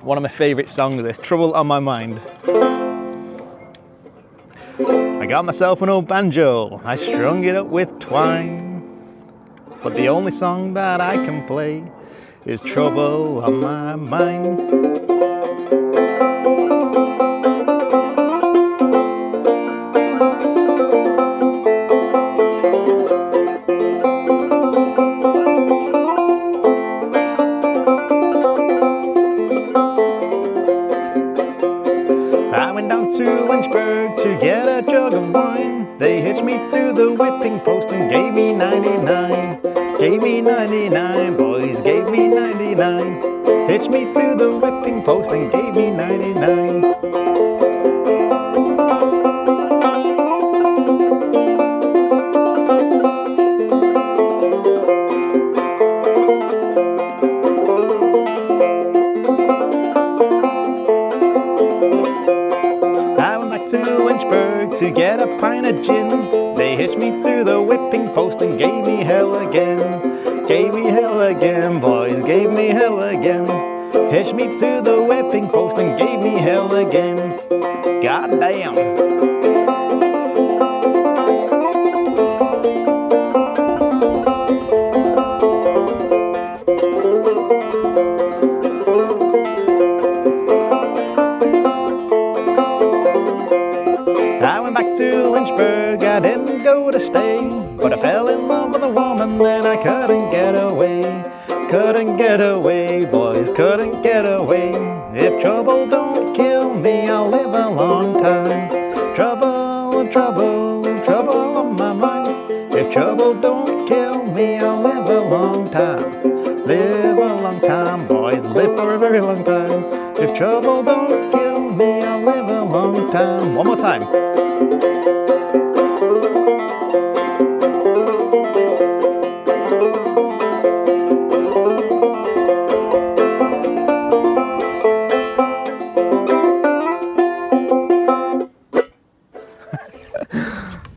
One of my favourite songs, this, Trouble on My Mind. I got myself an old banjo, I strung it up with twine, but the only song that I can play is Trouble on My Mind. I went down to Lynchburg to get a jug of wine. They hitched me to the whipping post and gave me 99. Gave me 99, boys, gave me 99. Hitched me to the whipping post and gave me 99. To Lynchburg to get a pint of gin. They hitched me to the whipping post and gave me hell again. Gave me hell again, boys, gave me hell again. Hitched me to the whipping post and gave me hell again. God damn. I went back to Lynchburg, I didn't go to stay, but I fell in love with a woman that I couldn't get away. Couldn't get away, boys, couldn't get away. If trouble don't kill me, I'll live a long time. Trouble, trouble, trouble on my mind. If trouble don't kill me, I'll live a long time. Live a long time, boys, live for a very long time. If trouble don't kill me, I'll live a long time. One more time.